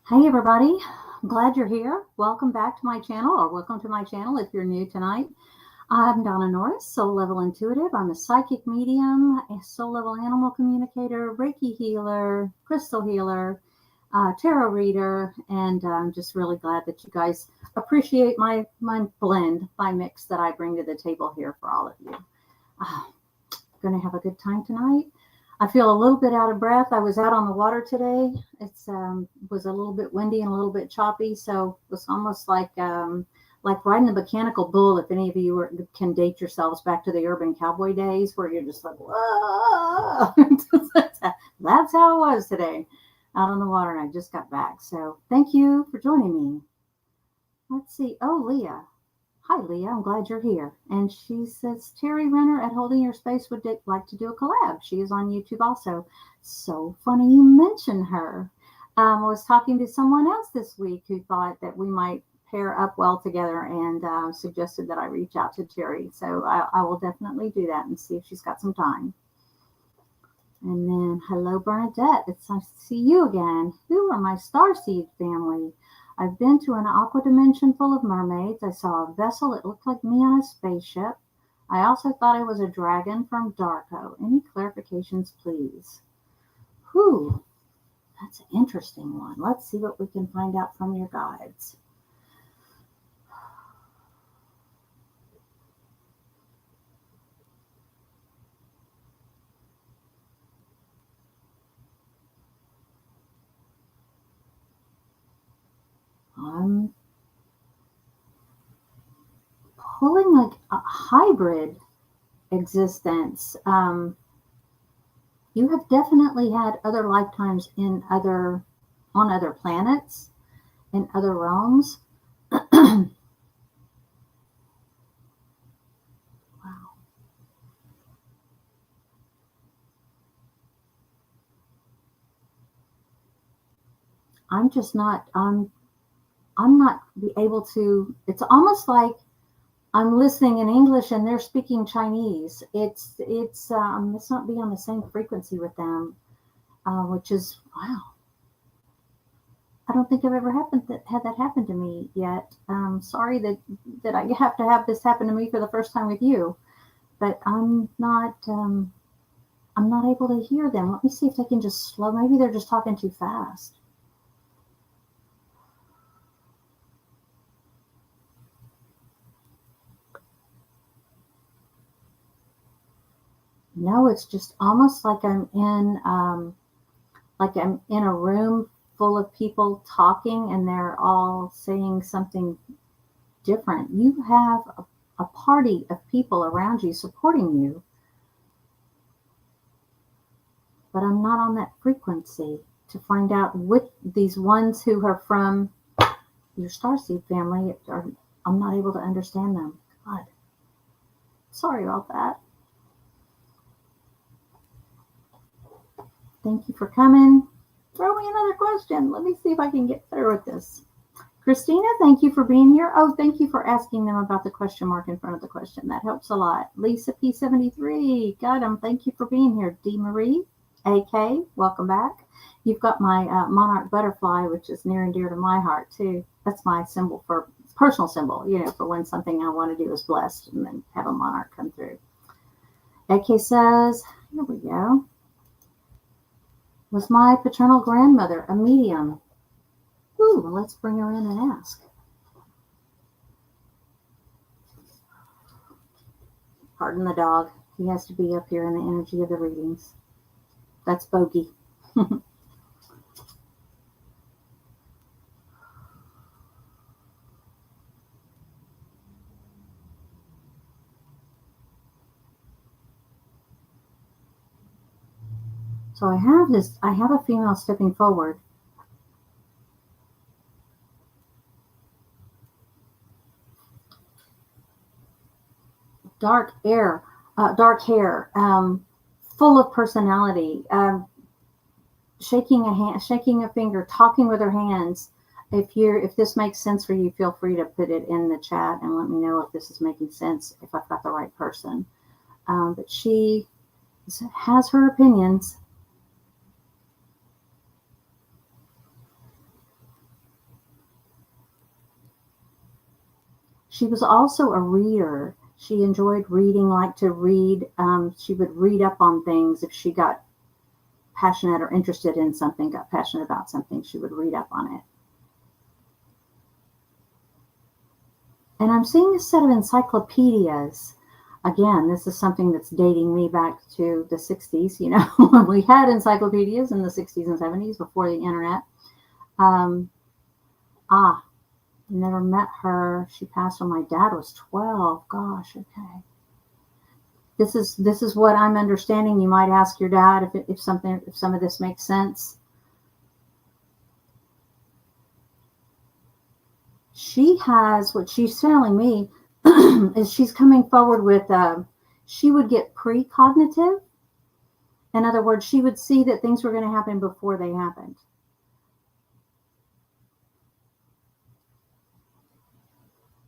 Hey everybody, I'm glad you're here. Welcome back to my channel, or welcome to my channel if you're new tonight. I'm Donna Norris, Soul Level Intuitive. I'm a psychic medium, a soul level animal communicator, Reiki healer, crystal healer, tarot reader, and I'm just really glad that you guys appreciate my blend, my mix that I bring to the table here for all of you. Going to have a good time tonight. I feel a little bit out of breath. I was out on the water today. It's was a little bit windy and a little bit choppy, so it was almost like riding a mechanical bull. If any of you can date yourselves back to the urban cowboy days, where you're just like, whoa. That's how it was today, out on the water, and I just got back. So thank you for joining me. Let's see. Oh, Leah. Hi, Leah. I'm glad you're here. And she says, Terry Renner at Holding Your Space would like to do a collab. She is on YouTube also. So funny you mentioned her. I was talking to someone else this week who thought that we might pair up well together and suggested that I reach out to Terry. So I will definitely do that and see if she's got some time. And then, hello, Bernadette. It's nice to see you again. Who are my starseed family? I've been to an aqua dimension full of mermaids. I saw a vessel that looked like me on a spaceship. I also thought I was a dragon from Darko. Any clarifications, please? Whew, that's an interesting one. Let's see what we can find out from your guides. I'm pulling like a hybrid existence. You have definitely had other lifetimes on other planets, in other realms. Wow. I'm just not. I'm not be able to. It's almost like I'm listening in English and they're speaking Chinese. It's not be on the same frequency with them, which is wow. I don't think I've ever had that happen to me yet. Sorry that I have to have this happen to me for the first time with you, but I'm not able to hear them. Let me see if they can just slow. Maybe they're just talking too fast. No, it's just almost like I'm in a room full of people talking and they're all saying something different. You have a party of people around you supporting you, but I'm not on that frequency to find out which these ones who are from your starseed family I'm not able to understand them. God, sorry about that. Thank you for coming. Throw me another question. Let me see if I can get better with this. Christina, thank you for being here. Oh, thank you for asking them about the question mark in front of the question. That helps a lot. Lisa P73, got them. Thank you for being here. D. Marie, AK, welcome back. You've got my monarch butterfly, which is near and dear to my heart, too. That's my symbol for personal symbol, for when something I want to do is blessed and then have a monarch come through. AK says, here we go. Was my paternal grandmother a medium? Ooh, well, let's bring her in and ask. Pardon the dog. He has to be up here in the energy of the readings. That's Bogey. So I have a female stepping forward. Dark hair, full of personality, shaking a finger, talking with her hands. If this makes sense for you, feel free to put it in the chat and let me know if this is making sense, if I've got the right person. But she has her opinions. She was also a reader. She enjoyed reading, liked to read. She would read up on things if she got passionate or interested in something, got passionate about something, she would read up on it. And I'm seeing a set of encyclopedias. Again, this is something that's dating me back to the 60s, you know, when we had encyclopedias in the 60s and 70s before the internet. Never met her. She passed when my dad was 12. Gosh, okay. This is what I'm understanding. You might ask your dad if some of this makes sense. She has, what she's telling me is she's coming forward with, she would get precognitive. In other words, she would see that things were going to happen before they happened.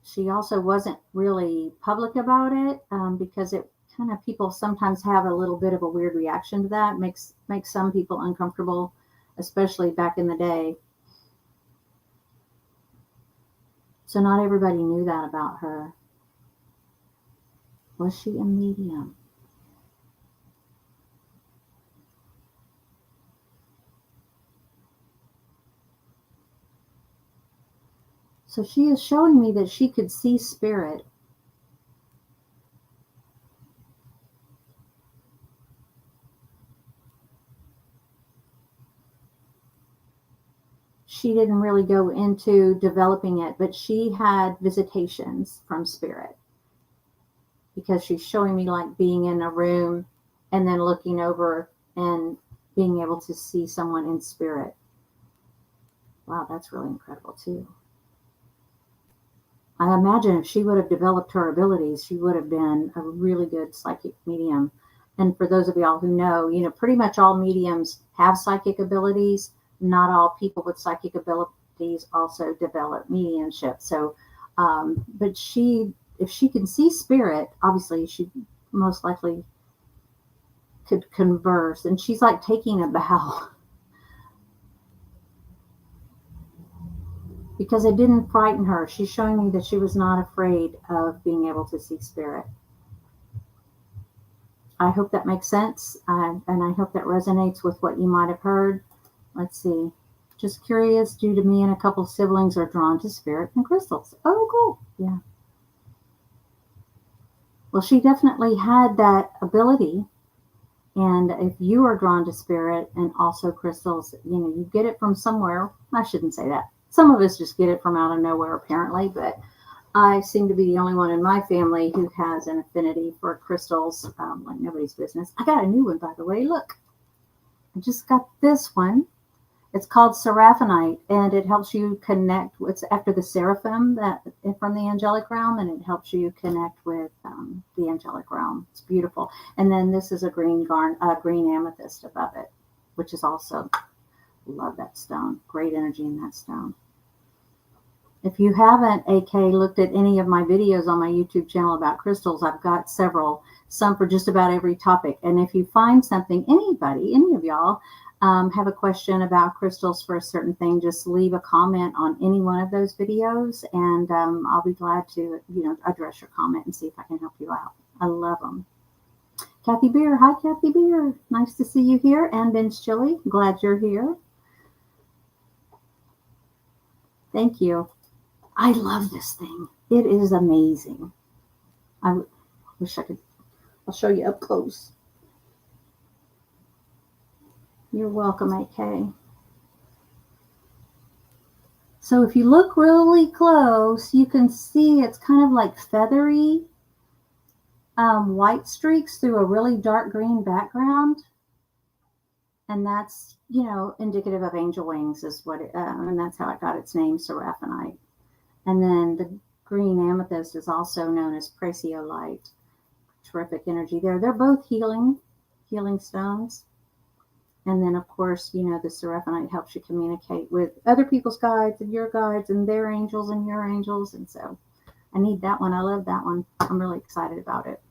She also wasn't really public about it because it kind of, people sometimes have a little bit of a weird reaction to that. Makes some people uncomfortable, especially back in the day. So not everybody knew that about her. Was she a medium? So she is showing me that she could see spirit. She didn't really go into developing it, but she had visitations from spirit. Because she's showing me like being in a room and then looking over and being able to see someone in spirit. Wow, that's really incredible too. I imagine if she would have developed her abilities, she would have been a really good psychic medium. And for those of y'all who know, pretty much all mediums have psychic abilities. Not all people with psychic abilities also develop mediumship. So, but if she can see spirit, obviously she most likely could converse. And she's like taking a bow. Because it didn't frighten her. She's showing me that she was not afraid of being able to see spirit. I hope that makes sense. And I hope that resonates with what you might have heard. Let's see. Just curious, due to me and a couple siblings are drawn to spirit and crystals. Oh, cool. Yeah. Well, she definitely had that ability. And if you are drawn to spirit and also crystals, you get it from somewhere. I shouldn't say that. Some of us just get it from out of nowhere, apparently, but I seem to be the only one in my family who has an affinity for crystals, like nobody's business. I got a new one, by the way. Look, I just got this one. It's called Seraphinite, and it helps you connect. It's after the seraphim that from the angelic realm, and it helps you connect with the angelic realm. It's beautiful. And then this is a green amethyst above it, which is also, love that stone. Great energy in that stone. If you haven't, AK, looked at any of my videos on my YouTube channel about crystals, I've got several, some for just about every topic. And if you find something, any of y'all, have a question about crystals for a certain thing, just leave a comment on any one of those videos, and I'll be glad to, address your comment and see if I can help you out. I love them. Kathy Beer. Hi, Kathy Beer. Nice to see you here. And Ben's Chili. Glad you're here. Thank you. I love this thing. It is amazing. I wish I could. I'll show you up close. You're welcome, AK. So if you look really close, you can see it's kind of like feathery white streaks through a really dark green background. And that's, indicative of angel wings is what and that's how it got its name, Seraphinite. And then the green amethyst is also known as preciolite. Terrific energy there. They're both healing stones. And then, of course, the Seraphinite helps you communicate with other people's guides and your guides and their angels and your angels. And so I need that one. I love that one. I'm really excited about it.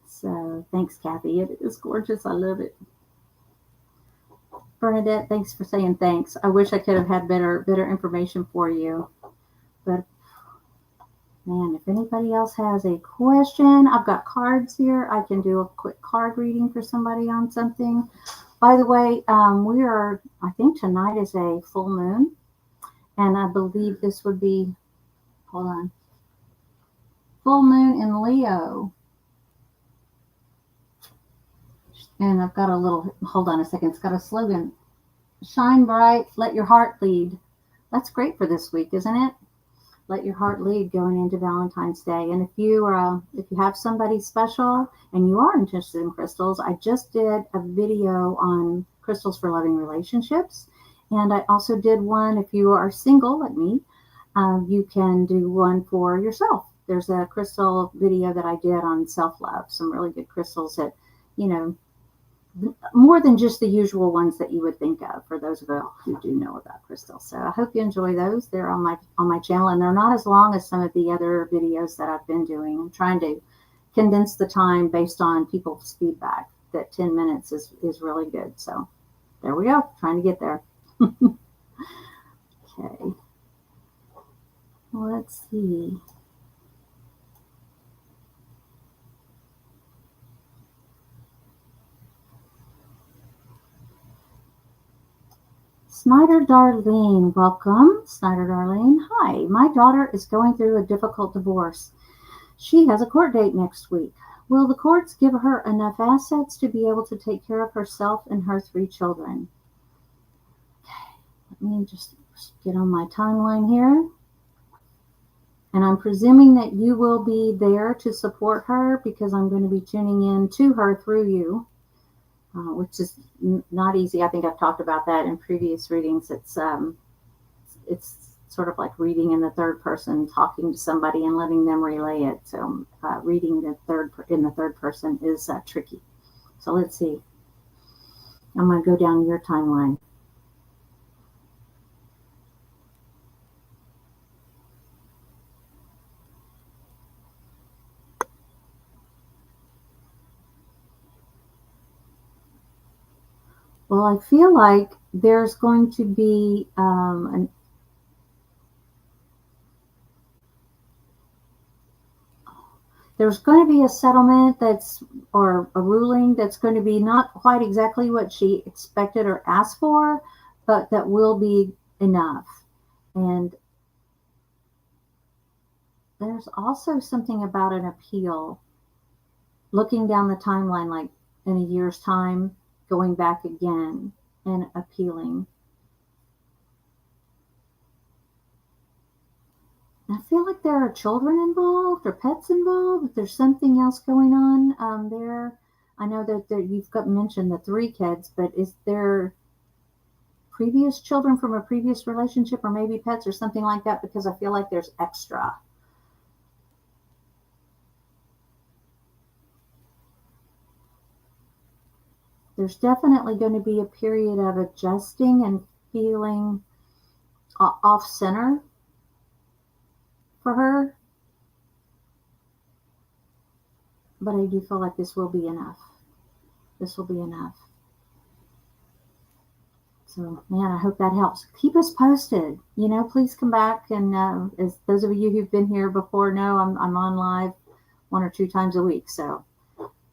So thanks, Kathy. It is gorgeous. I love it. Bernadette, thanks for saying thanks. I wish I could have had better information for you. But man, if anybody else has a question, I've got cards here. I can do a quick card reading for somebody on something. By the way, I think tonight is a full moon, and I believe this would be, hold on, full moon in Leo. And I've got a little, hold on a second, it's got a slogan, shine bright, let your heart lead. That's great for this week, isn't it? Let your heart lead going into Valentine's Day. And if you have somebody special and you are interested in crystals, I just did a video on crystals for loving relationships. And I also did one, if you are single like me, you can do one for yourself. There's a crystal video that I did on self-love, some really good crystals that, more than just the usual ones that you would think of for those of you who do know about crystals. So I hope you enjoy those. They're on my channel, and they're not as long as some of the other videos that I've been doing. I'm trying to condense the time based on people's feedback that 10 minutes is really good. So there we go, trying to get there. Okay, let's see. Snyder Darlene, welcome. Snyder Darlene, hi. My daughter is going through a difficult divorce. She has a court date next week. Will the courts give her enough assets to be able to take care of herself and her 3 children? Okay, let me just get on my timeline here. And I'm presuming that you will be there to support her because I'm going to be tuning in to her through you. Which is not easy. I think I've talked about that in previous readings. It's sort of like reading in the third person, talking to somebody and letting them relay it. So reading in the third person is tricky. So let's see. I'm going to go down your timeline. Well, I feel like there's going to be there's going to be a settlement or a ruling that's going to be not quite exactly what she expected or asked for, but that will be enough. And there's also something about an appeal, looking down the timeline, like in a year's time, going back again and appealing. I feel like there are children involved or pets involved. If there's something else going on there. I know that you've got mentioned the 3 kids, but is there previous children from a previous relationship or maybe pets or something like that? Because I feel like there's extra. There's definitely going to be a period of adjusting and feeling off center for her. But I do feel like this will be enough. This will be enough. So, man, I hope that helps. Keep us posted. Please come back. And as those of you who've been here before know, I'm on live 1 or 2 times a week. So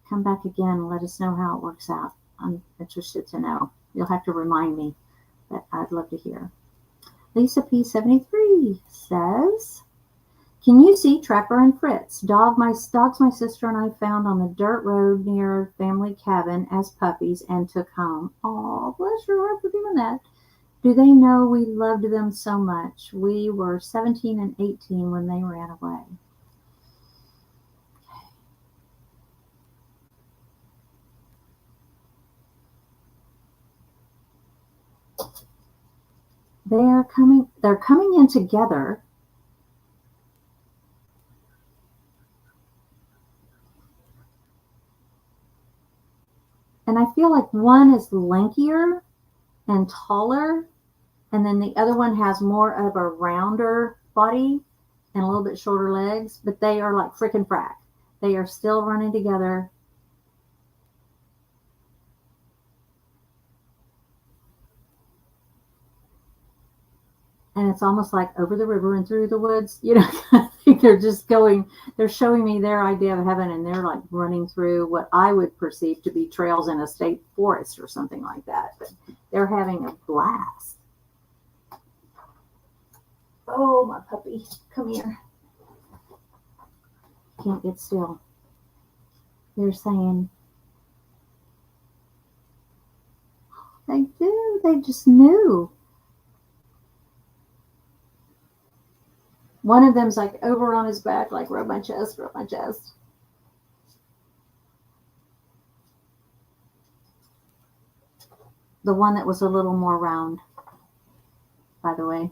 come back again and let us know how it works out. I'm interested to know. You'll have to remind me, but I'd love to hear. Lisa P73 says, can you see Trapper and Fritz? Dogs my sister and I found on the dirt road near family cabin as puppies and took home. Oh, bless your heart for doing that. Do they know we loved them so much? We were 17 and 18 when they ran away. They're coming in together. And I feel like one is lankier and taller, and then the other one has more of a rounder body and a little bit shorter legs, but they are like frickin' frack. They are still running together. and it's almost like over the river and through the woods. You know, I think they're just going, they're showing me their idea of heaven, and they're like running through what I would perceive to be trails in a state forest or something like that. But they're having a blast. Oh, my puppy, come here. Can't get still. They're saying, they do, they just knew. One of them's like over on his back, like rub my chest, rub my chest. The one that was a little more round, by the way.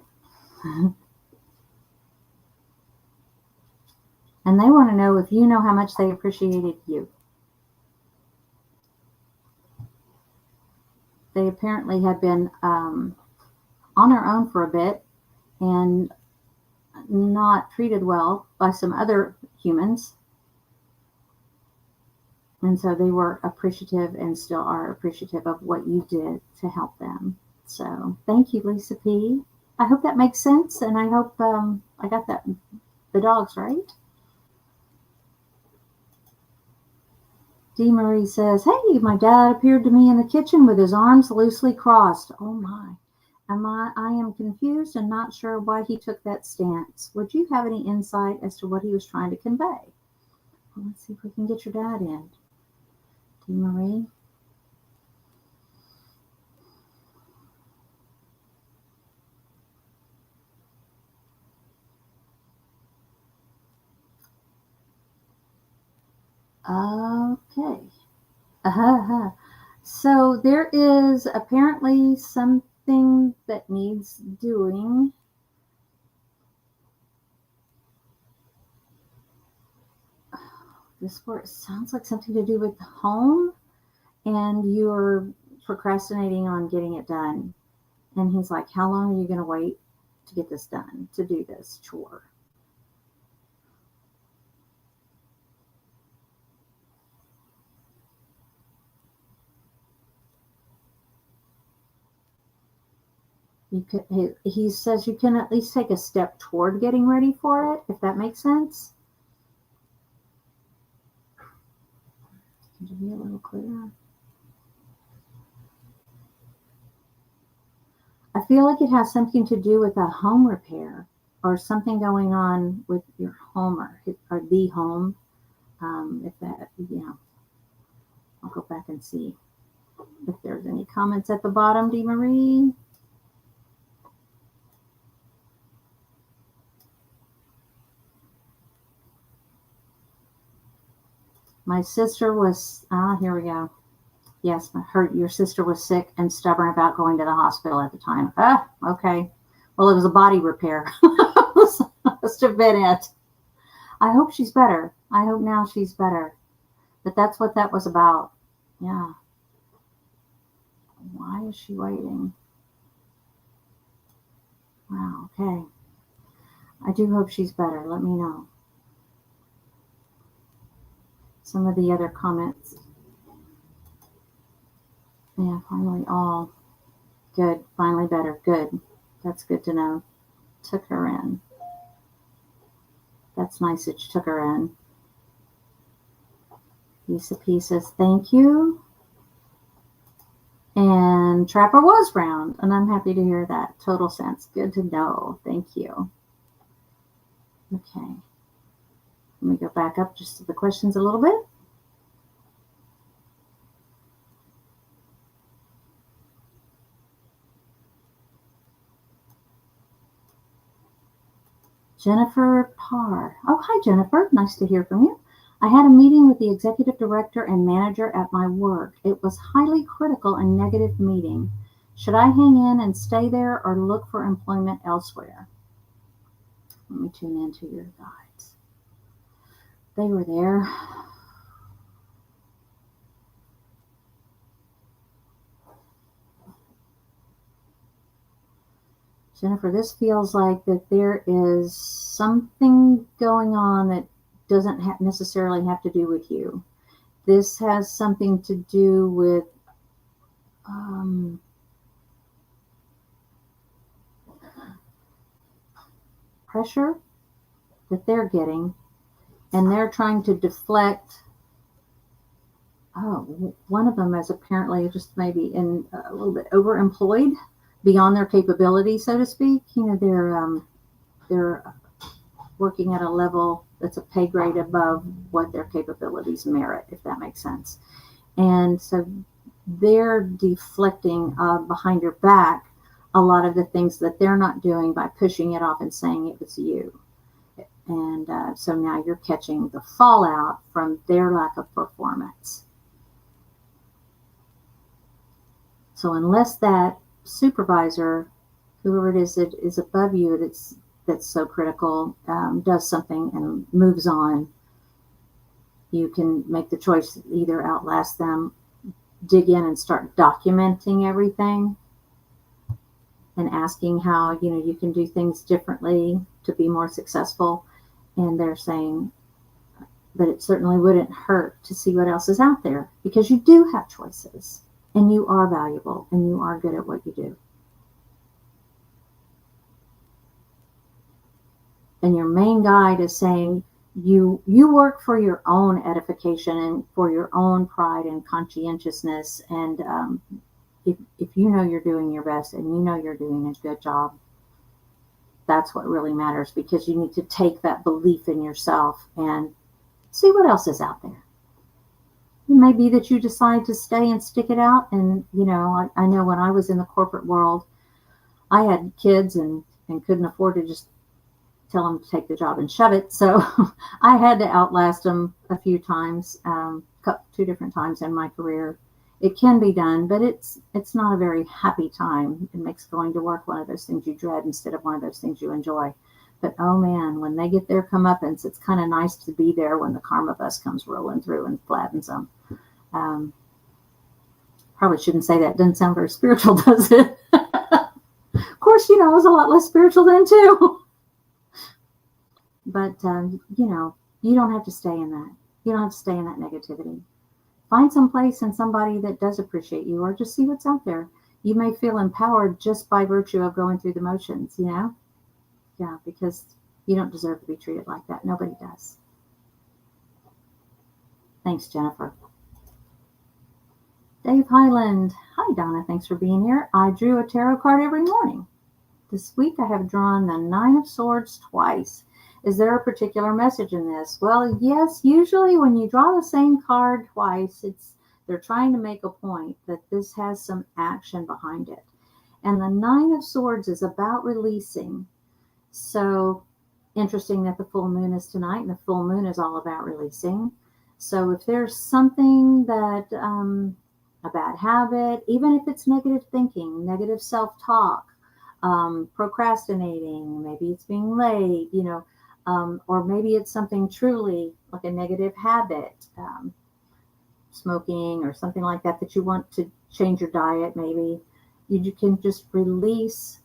And they want to know if you know how much they appreciated you. They apparently had been on their own for a bit and not treated well by some other humans. And so they were appreciative and still are appreciative of what you did to help them. So thank you, Lisa P. I hope that makes sense. And I hope I got that, the dogs right. Dee Marie says, hey, my dad appeared to me in the kitchen with his arms loosely crossed. Oh my. I am confused and not sure why he took that stance. Would you have any insight as to what he was trying to convey? Well, let's see if we can get your dad in. Dee Marie. Okay. So there is apparently something that needs doing. This word sounds like something to do with home, and you're procrastinating on getting it done. And he's like, how long are you going to wait to get this done, to do this chore? He says you can at least take a step toward getting ready for it, if that makes sense. Can you be a little clearer? I feel like it has something to do with a home repair or something going on with your home or the home. If that, yeah, I'll go back and see if there's any comments at the bottom, Dee Marie. My sister was, here we go. Yes, your sister was sick and stubborn about going to the hospital at the time. Okay. Well, it was a body repair. Must have been it. I hope she's better. I hope now she's better. But that's what that was about. Yeah. Why is she waiting? Wow, okay. I do hope she's better. Let me know. Some of the other comments. Yeah, finally all. Good. Finally better. Good. That's good to know. Took her in. That's nice that you took her in. Lisa P says, thank you. And Trapper was round, and I'm happy to hear that. Total sense. Good to know. Thank you. Okay. Let me go back up just to the questions a little bit. Jennifer Parr. Oh, hi, Jennifer. Nice to hear from you. I had a meeting with the executive director and manager at my work. It was highly critical and negative meeting. Should I hang in and stay there or look for employment elsewhere? Let me tune into your guides. They were there. Jennifer, this feels like that there is something going on that doesn't necessarily have to do with you. This has something to do with pressure that they're getting, and they're trying to deflect. Oh, one of them is apparently just maybe in a little bit overemployed, beyond their capability, so to speak. They're working at a level that's a pay grade above what their capabilities merit, if that makes sense. And so they're deflecting behind your back a lot of the things that they're not doing by pushing it off and saying it was you. And so now you're catching the fallout from their lack of performance. So unless that supervisor, whoever it is that is above you that's so critical, does something and moves on, you can make the choice to either outlast them, dig in and start documenting everything and asking how you can do things differently to be more successful. And they're saying, but it certainly wouldn't hurt to see what else is out there, because you do have choices and you are valuable and you are good at what you do. And your main guide is saying you work for your own edification and for your own pride and conscientiousness. And if you know you're doing your best and you know you're doing a good job, that's what really matters, because you need to take that belief in yourself and see what else is out there. It may be that you decide to stay and stick it out. And, I know when I was in the corporate world, I had kids and couldn't afford to just tell them to take the job and shove it. So I had to outlast them a few times, 2 different times in my career. It can be done, but it's not a very happy time. It makes going to work one of those things you dread instead of one of those things you enjoy. But oh man, when they get their comeuppance, it's kind of nice to be there when the karma bus comes rolling through and flattens them. Probably shouldn't say that. Doesn't sound very spiritual, does it? Of course, I was a lot less spiritual then too. But, you don't have to stay in that. You don't have to stay in that negativity. Find some place and somebody that does appreciate you, or just see what's out there. You may feel empowered just by virtue of going through the motions, Yeah, because you don't deserve to be treated like that. Nobody does. Thanks, Jennifer. Dave Highland. Hi, Donna. Thanks for being here. I drew a tarot card every morning. This week I have drawn the 9 of Swords twice. Is there a particular message in this? Well, yes, usually when you draw the same card twice, they're trying to make a point that this has some action behind it. And the 9 of Swords is about releasing. So interesting that the full moon is tonight, and the full moon is all about releasing. So if there's something that, a bad habit, even if it's negative thinking, negative self-talk, procrastinating, maybe it's being late, or maybe it's something truly like a negative habit, smoking or something like that you want to change your diet. Maybe you can just release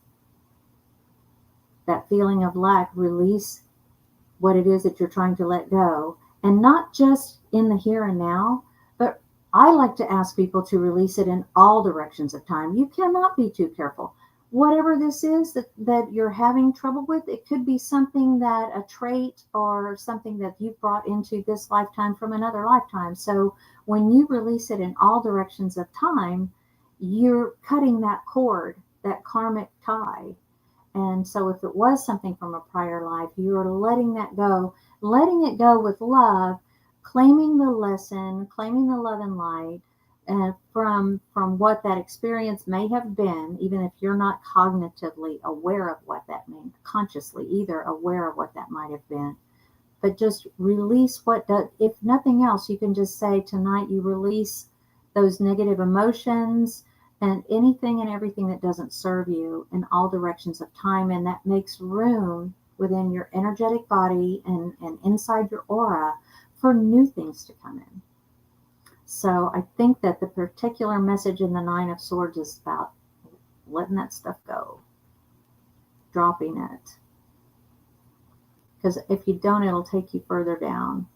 that feeling of lack, release what it is that you're trying to let go, and not just in the here and now, but I like to ask people to release it in all directions of time. You cannot be too careful. Whatever this is that you're having trouble with, it could be something that a trait or something that you've brought into this lifetime from another lifetime. So when you release it in all directions of time, you're cutting that cord, that karmic tie. And so if it was something from a prior life, you're letting that go, letting it go with love, claiming the lesson, claiming the love and light, and from what that experience may have been, even if you're not cognitively aware of what that means, consciously either aware of what that might have been. But just release what does, if nothing else, you can just say tonight you release those negative emotions and anything and everything that doesn't serve you in all directions of time. And that makes room within your energetic body and inside your aura for new things to come in. So I think that the particular message in the 9 of Swords is about letting that stuff go, dropping it. Because if you don't, it'll take you further down.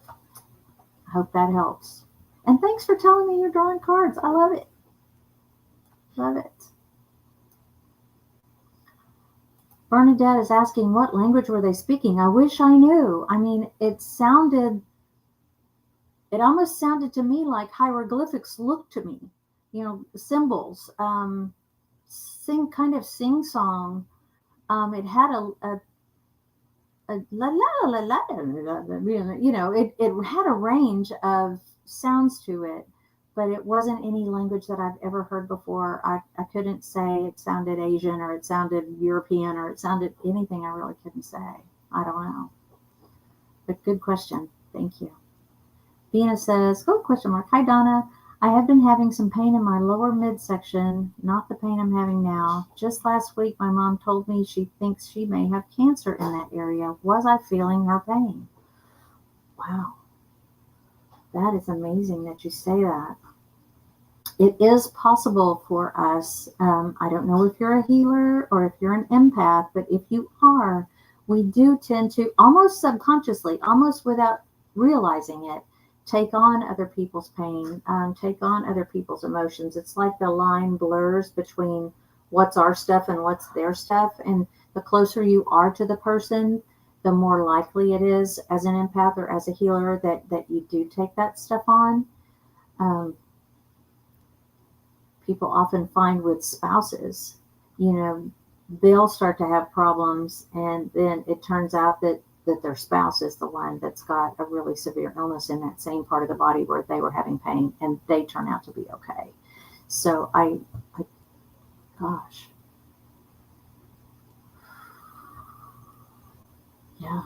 I hope that helps. And thanks for telling me you're drawing cards. I love it. Love it. Bernadette is asking, what language were they speaking? I wish I knew. I mean, it almost sounded to me like hieroglyphics looked to me, symbols, kind of sing song. It had a la la la la la, it had a range of sounds to it, but it wasn't any language that I've ever heard before. I couldn't say it sounded Asian or it sounded European or it sounded anything. I really couldn't say. I don't know. But good question. Thank you. Venus says, oh, question mark. Hi, Donna. I have been having some pain in my lower midsection, not the pain I'm having now. Just last week, my mom told me she thinks she may have cancer in that area. Was I feeling her pain? Wow. That is amazing that you say that. It is possible for us. I don't know if you're a healer or if you're an empath, but if you are, we do tend to almost subconsciously, almost without realizing it, take on other people's pain, take on other people's emotions. It's like the line blurs between what's our stuff and what's their stuff. And the closer you are to the person, the more likely it is as an empath or as a healer that you do take that stuff on. People often find with spouses, they'll start to have problems, and then it turns out that their spouse is the one that's got a really severe illness in that same part of the body where they were having pain, and they turn out to be okay. So gosh. Yeah.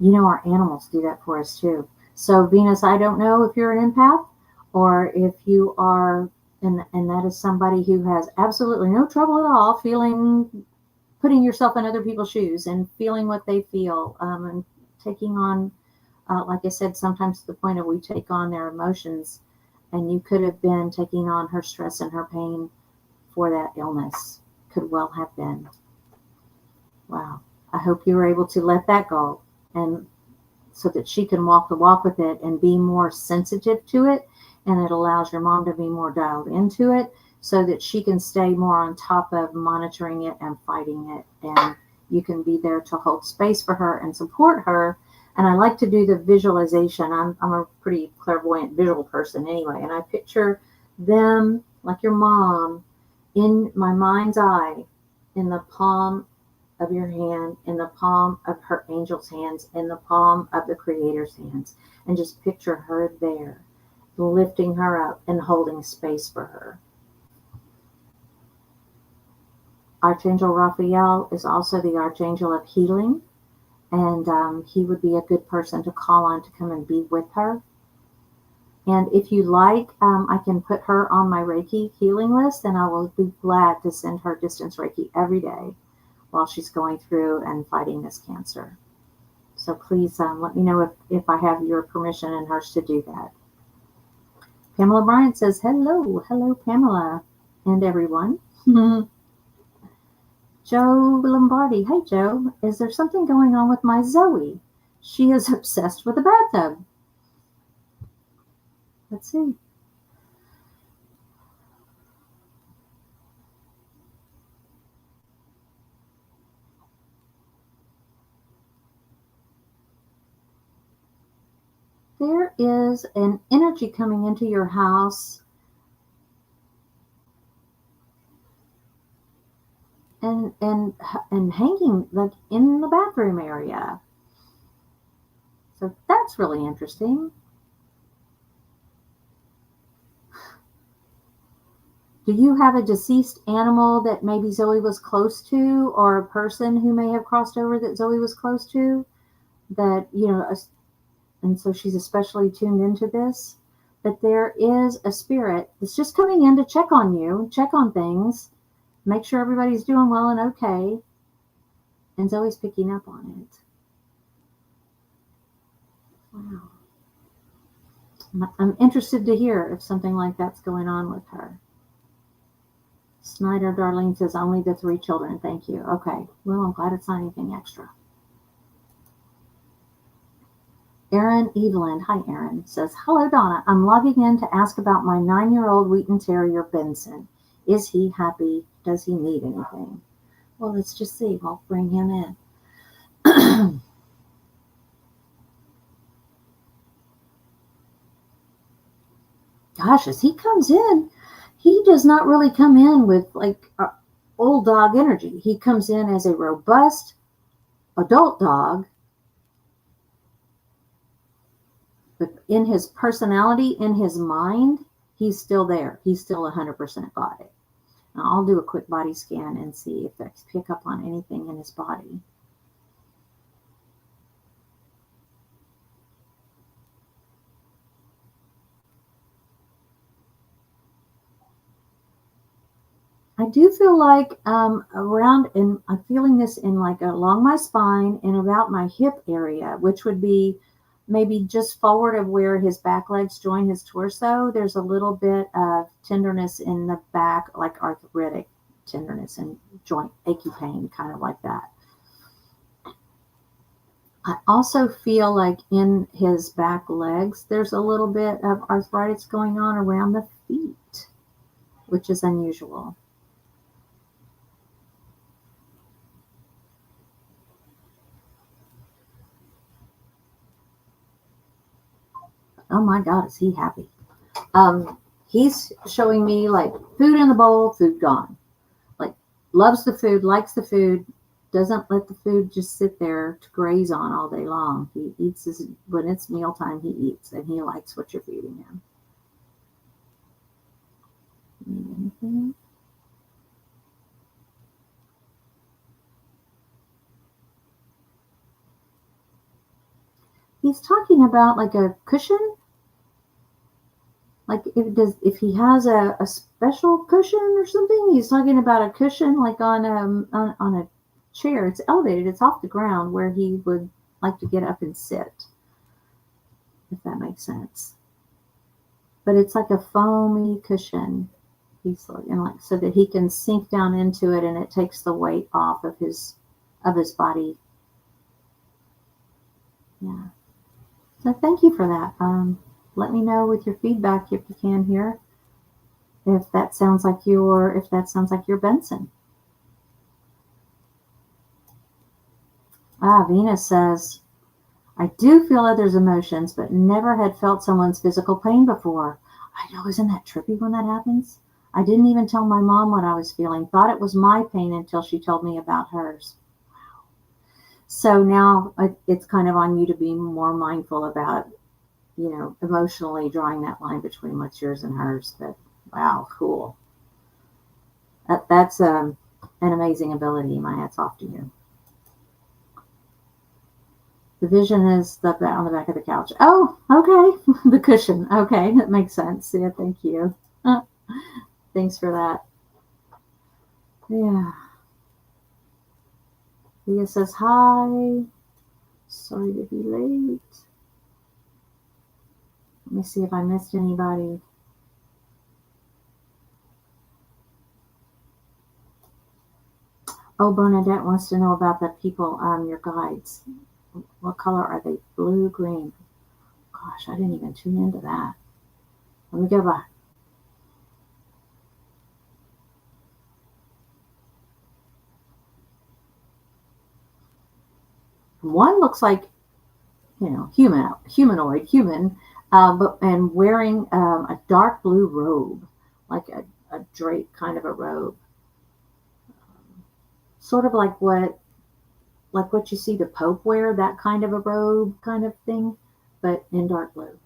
Our animals do that for us too. So Venus, I don't know if you're an empath or if you are, and that is somebody who has absolutely no trouble at all putting yourself in other people's shoes and feeling what they feel, and taking on, like I said, sometimes to the point of we take on their emotions, and you could have been taking on her stress and her pain for that illness. Could well have been. Wow. I hope you were able to let that go, and so that she can walk the walk with it and be more sensitive to it, and it allows your mom to be more dialed into it, so that she can stay more on top of monitoring it and fighting it. And you can be there to hold space for her and support her. And I like to do the visualization. I'm a pretty clairvoyant visual person anyway. And I picture them, like your mom, in my mind's eye, in the palm of your hand, in the palm of her angel's hands, in the palm of the Creator's hands. And just picture her there, lifting her up and holding space for her. Archangel Raphael is also the Archangel of healing, and he would be a good person to call on to come and be with her. And if you like, I can put her on my Reiki healing list, and I will be glad to send her distance Reiki every day while she's going through and fighting this cancer. So please let me know if I have your permission and hers to do that. Pamela Bryant says, hello, Pamela, and everyone. Joe Lombardi. Hey, Joe. Is there something going on with my Zoe? She is obsessed with the bathtub. Let's see. There is an energy coming into your house, and hanging like in the bathroom area. So that's really interesting. Do you have a deceased animal that maybe Zoe was close to, or a person who may have crossed over that Zoe was close to, that, and so she's especially tuned into this? But there is a spirit that's just coming in to check on you, check on things, make sure everybody's doing well and okay. And Zoe's picking up on it. Wow. I'm interested to hear if something like that's going on with her. Snyder Darlene says, only the 3 children. Thank you. Okay. Well, I'm glad it's not anything extra. Erin Evelyn, hi Erin, says, hello Donna. I'm logging in to ask about my 9-year-old Wheaton Terrier Benson. Is he happy? does he need anything? Well, let's just see. We'll bring him in. Gosh, as he comes in, he does not really come in with like old dog energy. He comes in as a robust adult dog, but in his personality, in his mind, he's still there. He's still 100% got it. Now, I'll do a quick body scan and see if I pick up on anything in his body. I do feel like around, and I'm feeling this in like along my spine and about my hip area, which would be maybe just forward of where his back legs join his torso. There's a little bit of tenderness in the back, like arthritic tenderness and joint achy pain, kind of like that. I also feel like in his back legs, there's a little bit of arthritis going on around the feet, which is unusual. Oh my God, is he happy? He's showing me like food in the bowl, food gone. Like loves the food, likes the food, doesn't let the food just sit there to graze on all day long. He eats when it's mealtime, he eats, and he likes what you're feeding him. Need anything? He's talking about like a cushion. Like if he has a special cushion or something, he's talking about a cushion like on a chair. It's elevated, it's off the ground where he would like to get up and sit, if that makes sense. But it's like a foamy cushion. He's like, and like so that he can sink down into it and it takes the weight off of his body. Yeah. So thank you for that. Let me know with your feedback if you can here, if that sounds like your Benson. Venus says, I do feel others' emotions, but never had felt someone's physical pain before. I know, isn't that trippy when that happens? I didn't even tell my mom what I was feeling. Thought it was my pain until she told me about hers. Wow. So now it's kind of on you to be more mindful about, emotionally drawing that line between what's yours and hers. But wow, cool. That's an amazing ability. My hat's off to you. The vision is on the back of the couch. Oh, okay. The cushion. Okay, that makes sense. Yeah, thank you. Thanks for that. Yeah. Leah says hi. Sorry to be late. Let me see if I missed anybody. Oh, Bernadette wants to know about the people, your guides. What color are they? Blue, green. Gosh, I didn't even tune into that. Let me go back. One looks like, humanoid, human, and wearing a dark blue robe, like a drape kind of a robe. Sort of like what you see the Pope wear, that kind of a robe kind of thing, but in dark blue.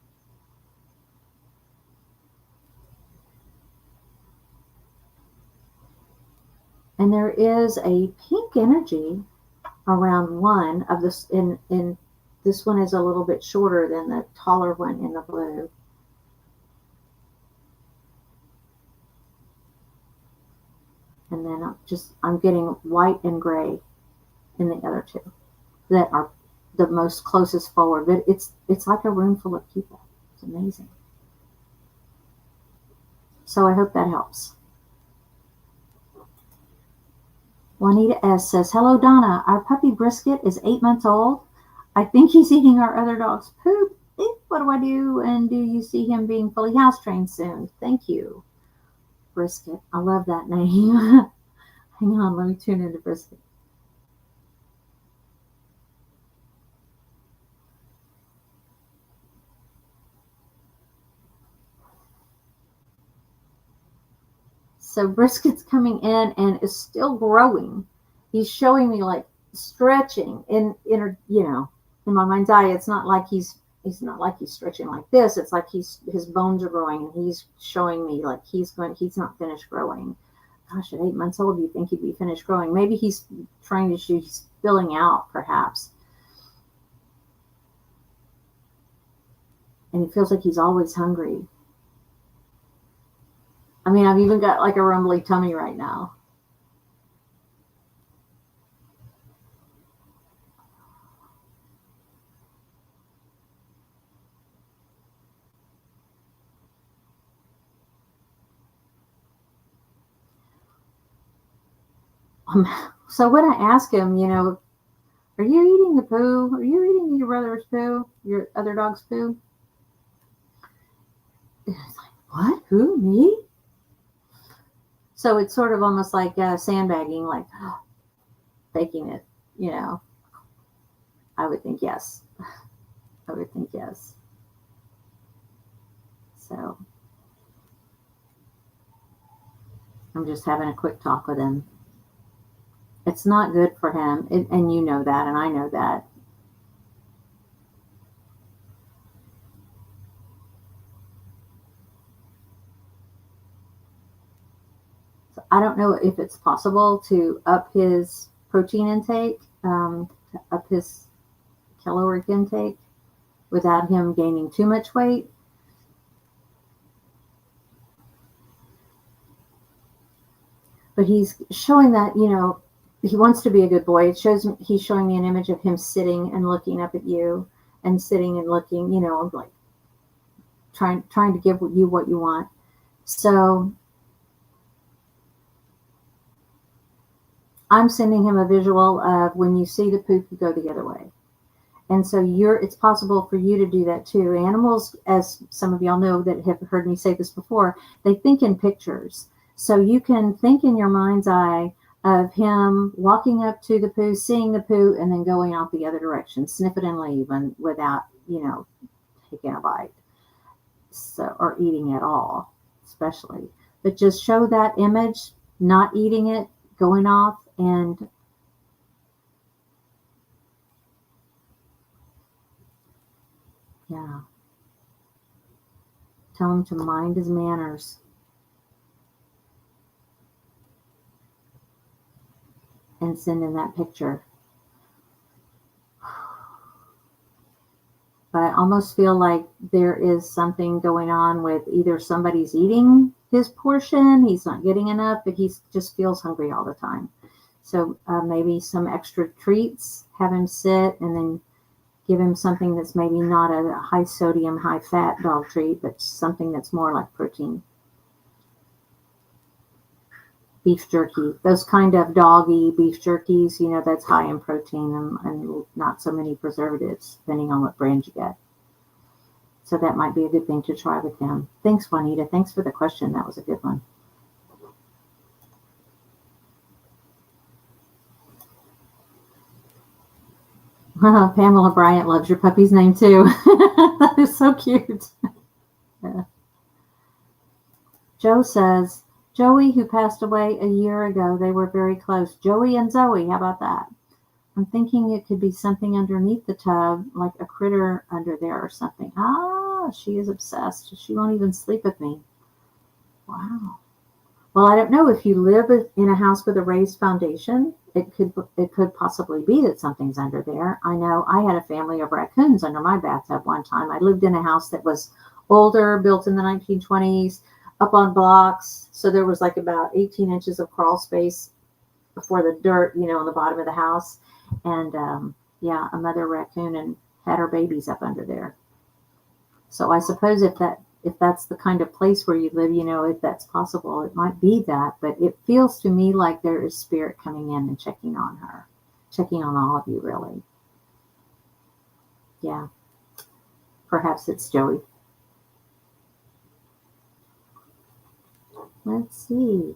And there is a pink energy around one of this, in this one is a little bit shorter than the taller one in the blue. And then I'm getting white and gray in the other two that are the most closest forward. But it's like a room full of people. It's amazing. So I hope that helps. Juanita S. says, hello, Donna. Our puppy Brisket is 8 months old. I think he's eating our other dog's poop. What do I do? And do you see him being fully house trained soon? Thank you, Brisket. I love that name. Hang on, let me tune into Brisket. So Brisket's coming in and is still growing. He's showing me like stretching in my mind's eye. It's not like he's not like he's stretching like this. It's like his bones are growing, and he's showing me like he's not finished growing. Gosh, at 8 months old, you'd think he'd be finished growing. Maybe he's trying to he's filling out, perhaps. And he feels like he's always hungry. I mean, I've even got like a rumbly tummy right now. So when I ask him, are you eating the poo? Are you eating your brother's poo? Your other dog's poo? He's like, what? Who? Me? So it's sort of almost like sandbagging, like faking it, I would think yes. I would think yes. So I'm just having a quick talk with him. It's not good for him, and you know that, and I know that. So I don't know if it's possible to up his protein intake, to up his caloric intake without him gaining too much weight. But he's showing that, he wants to be a good boy. He's showing me an image of him sitting and looking up at you, and sitting and looking, like trying to give you what you want. So I'm sending him a visual of when you see the poop, you go the other way. And so it's possible for you to do that too. Animals, as some of y'all know that have heard me say this before, they think in pictures. So you can think in your mind's eye of him walking up to the poo, seeing the poo, and then going out the other direction, sniff it and leave, and without, taking a bite. So, or eating at all, especially. But just show that image, not eating it, going off, and yeah. Tell him to mind his manners. And send in that picture. But I almost feel like there is something going on with either somebody's eating his portion, he's not getting enough, but he just feels hungry all the time. So maybe some extra treats, have him sit, and then give him something that's maybe not a high sodium, high fat dog treat, but something that's more like protein. Beef jerky, those kind of doggy beef jerkies, that's high in protein and not so many preservatives, depending on what brand you get. So that might be a good thing to try with them. Thanks, Juanita. Thanks for the question. That was a good one. Pamela Bryant loves your puppy's name too. That is so cute. Yeah. Joe says, Joey, who passed away a year ago, they were very close. Joey and Zoe, how about that? I'm thinking it could be something underneath the tub, like a critter under there or something. Ah, she is obsessed. She won't even sleep with me. Wow. Well, I don't know if you live in a house with a raised foundation. It could possibly be that something's under there. I know I had a family of raccoons under my bathtub one time. I lived in a house that was older, built in the 1920s. Up on blocks, so there was like about 18 inches of crawl space before the dirt, on the bottom of the house, and a mother raccoon and had her babies up under there. So I suppose if that's the kind of place where you live, if that's possible, it might be that. But it feels to me like there is spirit coming in and checking on her, checking on all of you, really. Yeah, perhaps it's Joey. Let's see.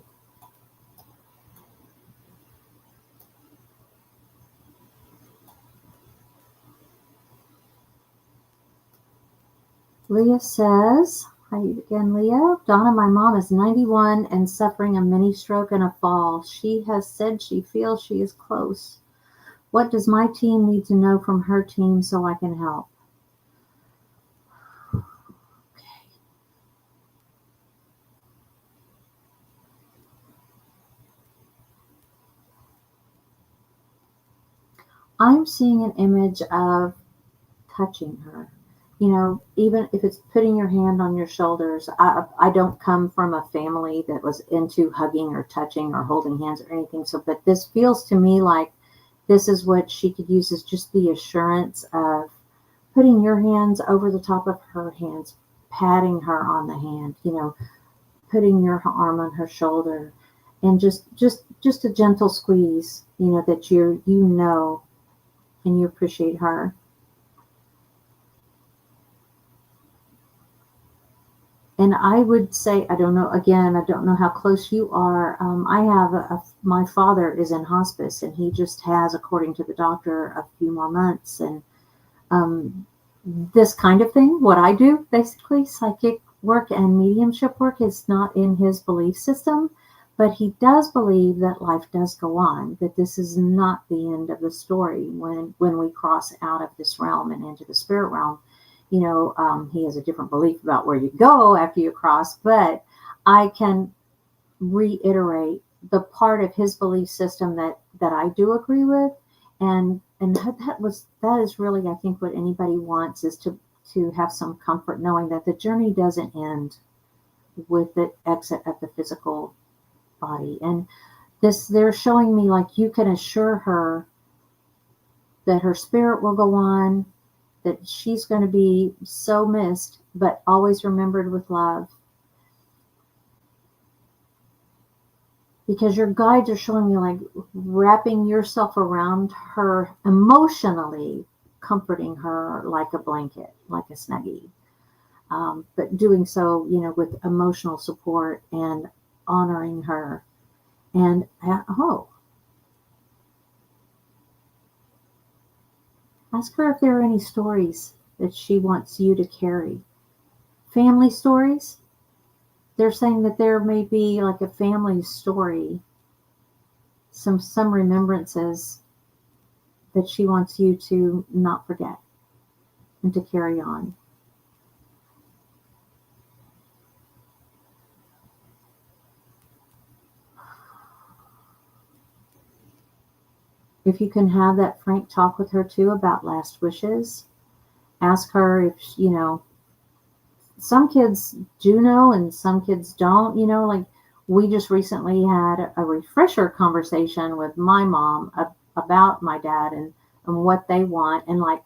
Leah says, hi again, Leah. Donna, my mom is 91 and suffering a mini stroke and a fall. She has said she feels she is close. What does my team need to know from her team so I can help? I'm seeing an image of touching her. You know, even if it's putting your hand on your shoulders. I don't come from a family that was into hugging or touching or holding hands or anything. So, but this feels to me like this is what she could use, is just the assurance of putting your hands over the top of her hands, patting her on the hand, you know, putting your arm on her shoulder, and just a gentle squeeze, you know, that you know and you appreciate her. And I would say, I don't know, again, I don't know how close you are. I have my father is in hospice, and he just has, according to the doctor, a few more months. And um, this kind of thing, what I do, basically, psychic work and mediumship work, is not in his belief system, but he does believe that life does go on, that this is not the end of the story when we cross out of this realm and into the spirit realm. You know, he has a different belief about where you go after you cross, but I can reiterate the part of his belief system that I do agree with, and that is really, I think, what anybody wants, is to have some comfort knowing that the journey doesn't end with the exit of the physical body. And they're showing me, like, you can assure her that her spirit will go on, that she's going to be so missed, but always remembered with love. Because your guides are showing me, like, wrapping yourself around her emotionally, comforting her like a blanket, like a snuggie. But doing so, you know, with emotional support and honoring her. And ask her if there are any stories that she wants you to carry. Family stories. They're saying that there may be like a family story, some remembrances that she wants you to not forget and to carry on. If you can have that frank talk with her too about last wishes, ask her if, you know, some kids do know and some kids don't, you know, like we just recently had a refresher conversation with my mom about my dad and what they want. And like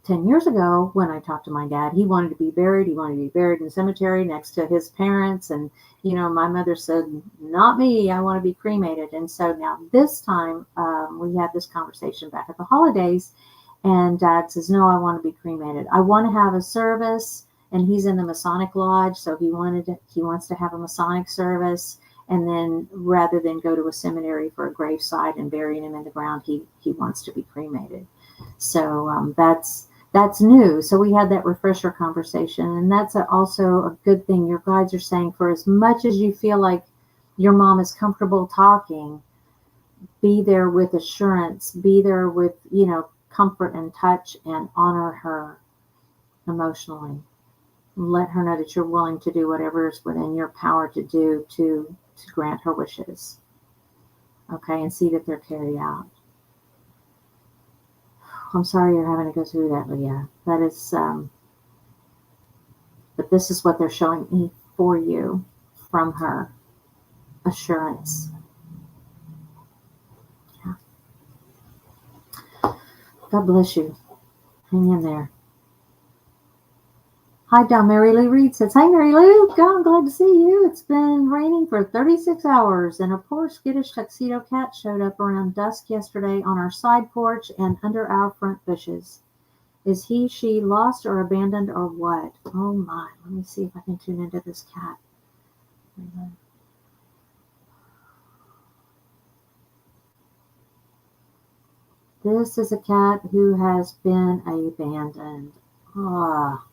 10 years ago, when I talked to my dad, he wanted to be buried. He wanted to be buried in the cemetery next to his parents. And, you know, my mother said, not me, I want to be cremated. And so now this time we had this conversation back at the holidays, and Dad says, no, I want to be cremated. I want to have a service. And he's in the Masonic Lodge, so he wants to have a Masonic service. And then rather than go to a seminary for a gravesite and burying him in the ground, he wants to be cremated. So that's new. So we had that refresher conversation, and that's also a good thing. Your guides are saying, for as much as you feel like your mom is comfortable talking, be there with assurance, be there with, you know, comfort and touch, and honor her emotionally. Let her know that you're willing to do whatever is within your power to do to grant her wishes. Okay, and see that they're carried out. I'm sorry you're having to go through that, Leah. That is, but this is what they're showing me for you from her. Assurance. Yeah. God bless you. Hang in there. Hi, Don. Mary Lou Reed says, hey, Mary Lou. God, I'm glad to see you. It's been raining for 36 hours, and a poor skittish tuxedo cat showed up around dusk yesterday on our side porch and under our front bushes. Is he, she lost or abandoned or what? Oh, my. Let me see if I can tune into this cat. This is a cat who has been abandoned. Ah.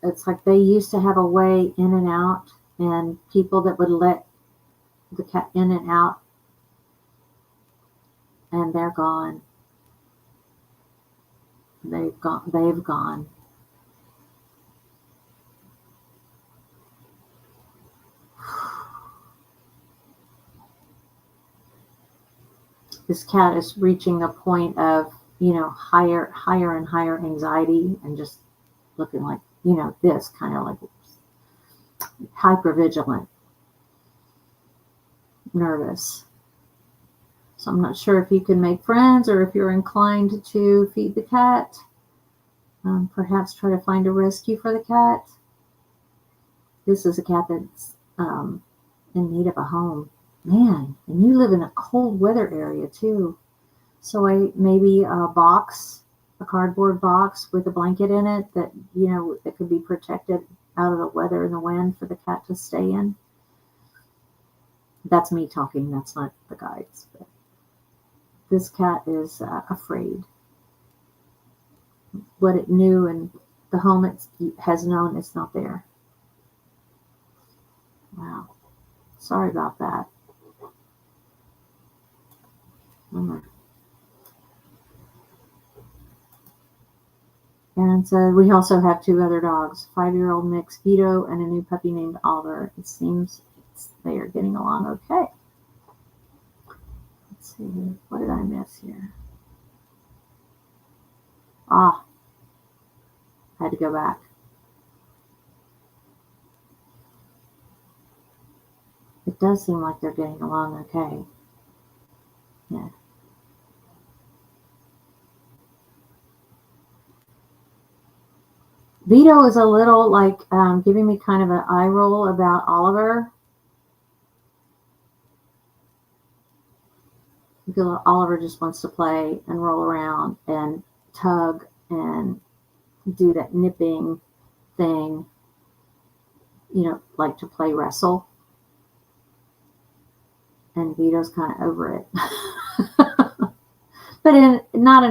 it's like they used to have a way in and out, and people that would let the cat in and out, and they're gone. They've gone. This cat is reaching a point of, higher and higher anxiety, and just looking like, this kind of like hypervigilant, nervous. So I'm not sure if you can make friends or if you're inclined to feed the cat. Perhaps try to find a rescue for the cat. This is a cat that's in need of a home. Man, and you live in a cold weather area too. So maybe a cardboard box with a blanket in it that, that could be protected out of the weather and the wind for the cat to stay in. That's me talking. That's not the guides. But this cat is afraid. What it knew and the home it has known is not there. Wow. Sorry about that. And so we also have 2 other dogs, 5-year-old mix Vito and a new puppy named Oliver. It seems they are getting along okay. Let's see, what did I miss here? I had to go back. It does seem like they're getting along okay. Yeah. Vito is a little like giving me kind of an eye roll about Oliver. Because Oliver just wants to play and roll around and tug and do that nipping thing, like to play wrestle. And Vito's kind of over it. But not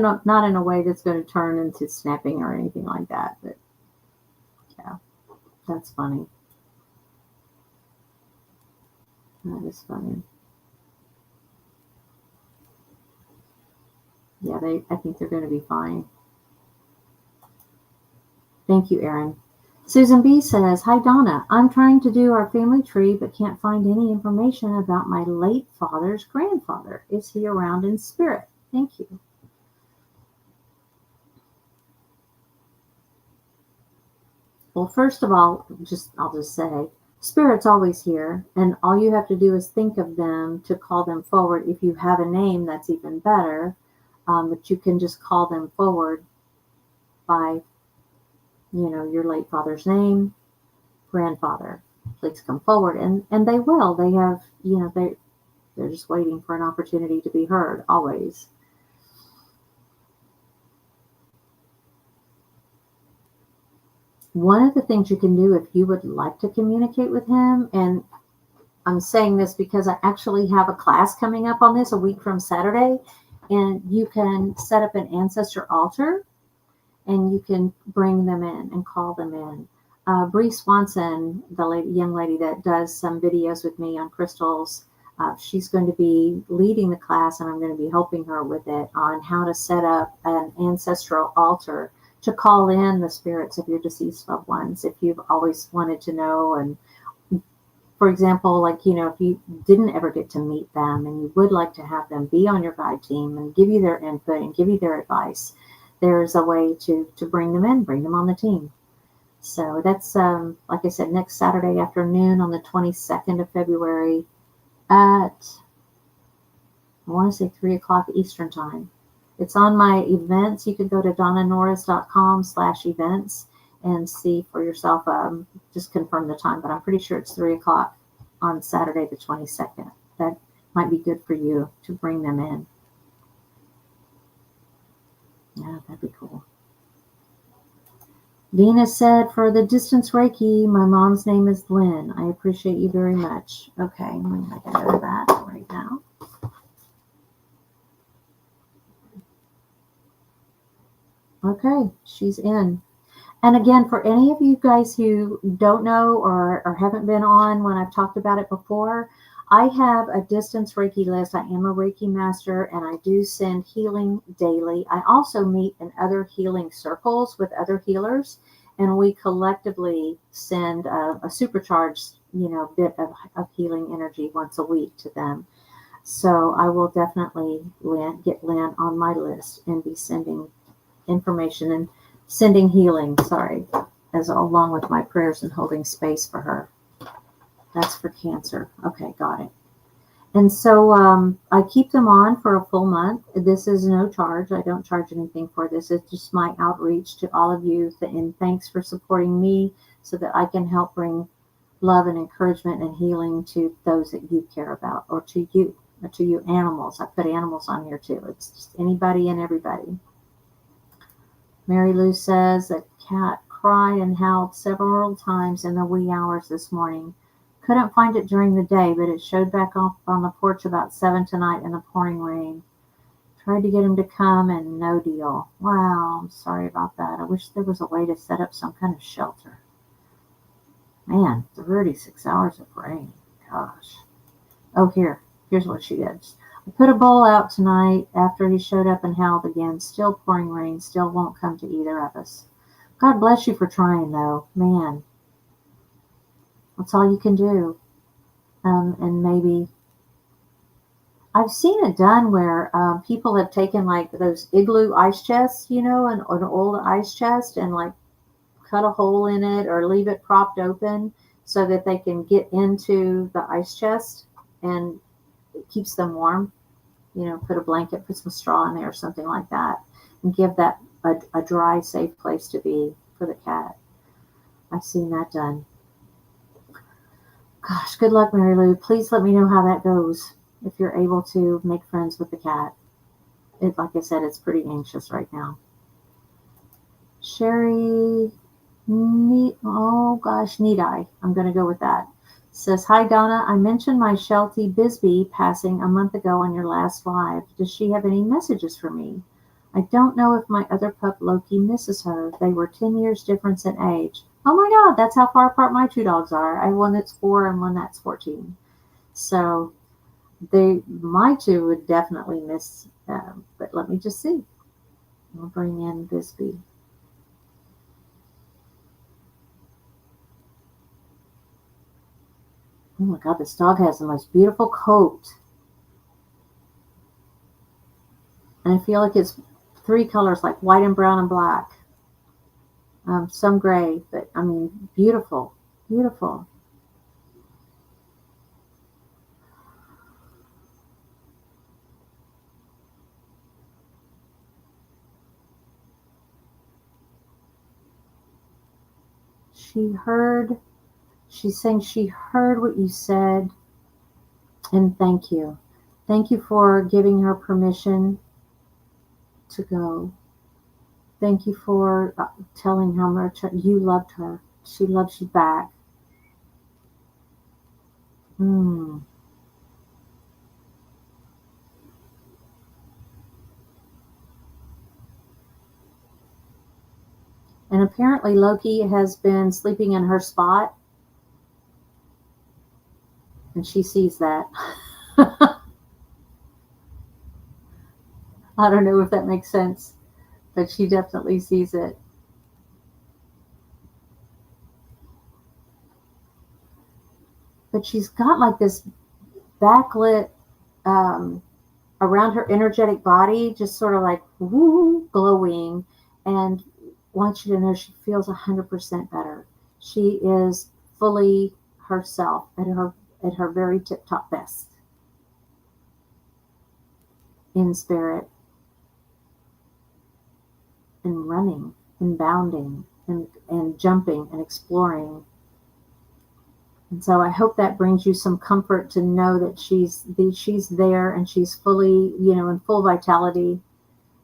in a way that's going to turn into snapping or anything like that. But yeah, that's funny. That is funny. Yeah, I think they're going to be fine. Thank you, Erin. Susan B says, "Hi, Donna. I'm trying to do our family tree, but can't find any information about my late father's grandfather. Is he around in spirit? Thank you." Well, first of all, I'll just say, spirit's always here, and all you have to do is think of them to call them forward. If you have a name, that's even better. But you can just call them forward by, your late father's name, grandfather. Please come forward, and they will. They have, they're just waiting for an opportunity to be heard, always. One of the things you can do if you would like to communicate with him, and I'm saying this because I actually have a class coming up on this a week from Saturday, and you can set up an ancestor altar and you can bring them in and call them in. Bree Swanson, the young lady that does some videos with me on crystals, she's going to be leading the class, and I'm going to be helping her with it on how to set up an ancestral altar to call in the spirits of your deceased loved ones if you've always wanted to know. And for example, like, if you didn't ever get to meet them and you would like to have them be on your guide team and give you their input and give you their advice, there's a way to bring them in, bring them on the team. So that's, like I said, next Saturday afternoon on the 22nd of February at, I want to say 3 o'clock Eastern time. It's on my events. You can go to donnanorris.com/events and see for yourself. Just confirm the time, but I'm pretty sure it's 3 o'clock on Saturday the 22nd. That might be good for you to bring them in. Yeah, that'd be cool. Venus said, "For the distance Reiki, my mom's name is Lynn. I appreciate you very much." Okay, I'm going to make a note of that right now. Okay, she's in. And again, for any of you guys who don't know or haven't been on when I've talked about it before, I have a distance Reiki list. I am a Reiki master and I do send healing daily. I also meet in other healing circles with other healers, and we collectively send a supercharged, bit of healing energy once a week to them. So I will definitely get Lynn on my list and be sending information and sending healing, as along with my prayers and holding space for her. That's for Cancer. Okay, got it. And so I keep them on for a full month. This is no charge. I don't charge anything for this. It's just my outreach to all of you. And thanks for supporting me so that I can help bring love and encouragement and healing to those that you care about, or to you animals. I put animals on here too. It's just anybody and everybody. Mary Lou says that cat cried and howled several times in the wee hours this morning. Couldn't find it during the day, but it showed back up on the porch about 7 tonight in the pouring rain. Tried to get him to come and no deal. Wow, I'm sorry about that. I wish there was a way to set up some kind of shelter. Man, 36 hours of rain. Gosh. Oh, here's what she did. I put a bowl out tonight after he showed up and howled again. Still pouring rain. Still won't come to either of us. God bless you for trying, though. Man, that's all you can do. And maybe I've seen it done where people have taken like those igloo ice chests, an old ice chest, and like cut a hole in it or leave it propped open so that they can get into the ice chest, and it keeps them warm. Put a blanket, put some straw in there or something like that, and give that a dry, safe place to be for the cat. I've seen that done. Gosh, good luck, Mary Lou. Please let me know how that goes if you're able to make friends with the cat. Like I said, it's pretty anxious right now. Sherry, Need I? I'm going to go with that. Says, hi, Donna. I mentioned my Sheltie Bisbee passing a month ago on your last live. Does she have any messages for me? I don't know if my other pup, Loki, misses her. They were 10 years difference in age. Oh my God, that's how far apart my 2 dogs are. I have one that's 4 and one that's 14. So my 2 would definitely miss, but let me just see. We'll bring in Bisbee. Oh my God, this dog has the most beautiful coat. And I feel like it's 3 colors, like white and brown and black. Some gray, but I mean, beautiful, beautiful. She's saying she heard what you said, and thank you. Thank you for giving her permission to go. Thank you for telling how much you loved her. She loves you back. And apparently Loki has been sleeping in her spot, and she sees that. I don't know if that makes sense, but she definitely sees it. But she's got like this backlit around her energetic body, just sort of like woo, glowing, and wants you to know she feels 100% better. She is fully herself at her very tip-top best in spirit, and running and bounding and jumping and exploring. And so I hope that brings you some comfort to know that she's there and she's fully, in full vitality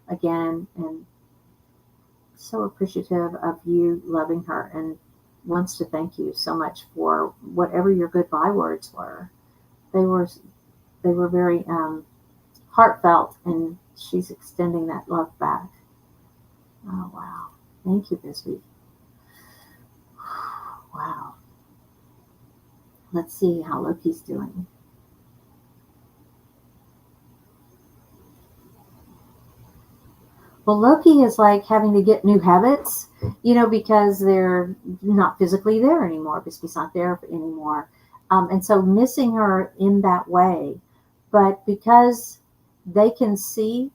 again, and so appreciative of you loving her, and wants to thank you so much for whatever your goodbye words were. They were very heartfelt, and she's extending that love back. Oh, wow. Thank you, Bisbee. Let's see how Loki's doing. Well, Loki is like having to get new habits, because they're not physically there anymore, because he's not there anymore. And so missing her in that way. But because they can see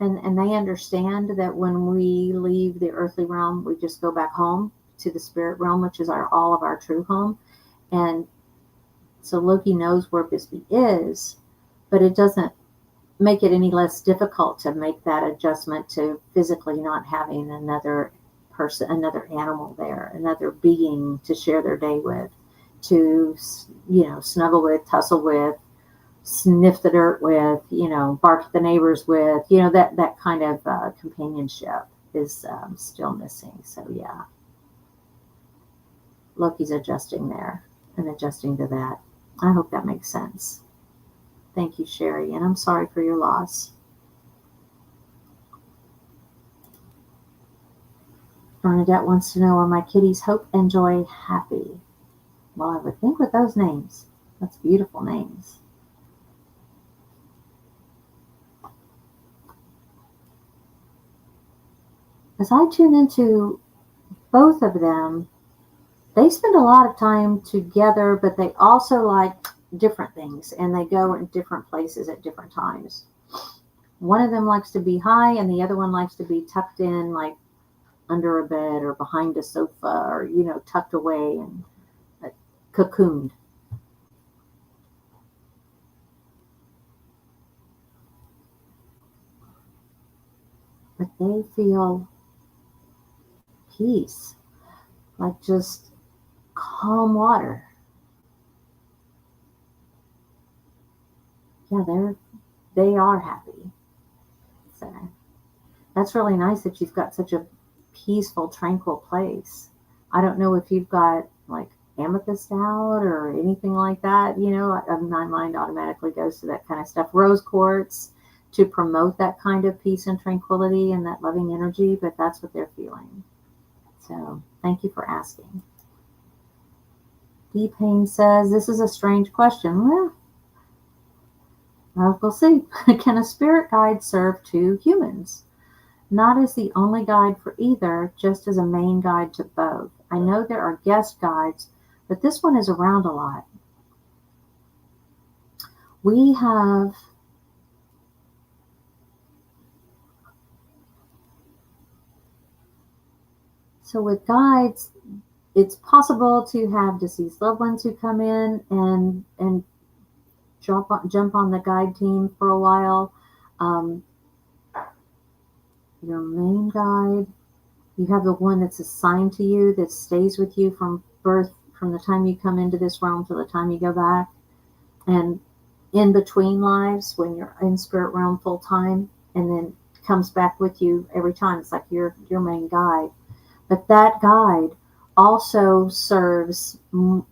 and they understand that when we leave the earthly realm, we just go back home to the spirit realm, which is all of our true home. And so Loki knows where Bisbee is, but it doesn't make it any less difficult to make that adjustment to physically not having another person, another animal there, another being to share their day with, to, snuggle with, tussle with, sniff the dirt with, bark at the neighbors with, that kind of companionship is still missing. So yeah, Loki's adjusting there and adjusting to that. I hope that makes sense. Thank you, Sherry, and I'm sorry for your loss. Bernadette wants to know, are my kitties Hope and Joy happy? Well, I would think with those names. That's beautiful names. As I tune into both of them, they spend a lot of time together, but they also like different things, and they go in different places at different times. One of them likes to be high, and the other one likes to be tucked in, like under a bed or behind a sofa, or tucked away and cocooned. But they feel peace, like just calm water. Yeah, they are happy. So that's really nice that you've got such a peaceful, tranquil place. I don't know if you've got like amethyst out or anything like that. My mind automatically goes to that kind of stuff. Rose quartz to promote that kind of peace and tranquility and that loving energy, but that's what they're feeling. So thank you for asking. D. Payne says, this is a strange question. Well, we'll see. Can a spirit guide serve two humans? Not as the only guide for either, just as a main guide to both. I know there are guest guides, but this one is around a lot. We have so with guides, it's possible to have deceased loved ones who come in and jump on the guide team for a while. Your main guide, you have the one that's assigned to you that stays with you from birth, from the time you come into this realm to the time you go back, and in between lives when you're in spirit realm full time, and then comes back with you every time. It's like your main guide. But that guide also serves,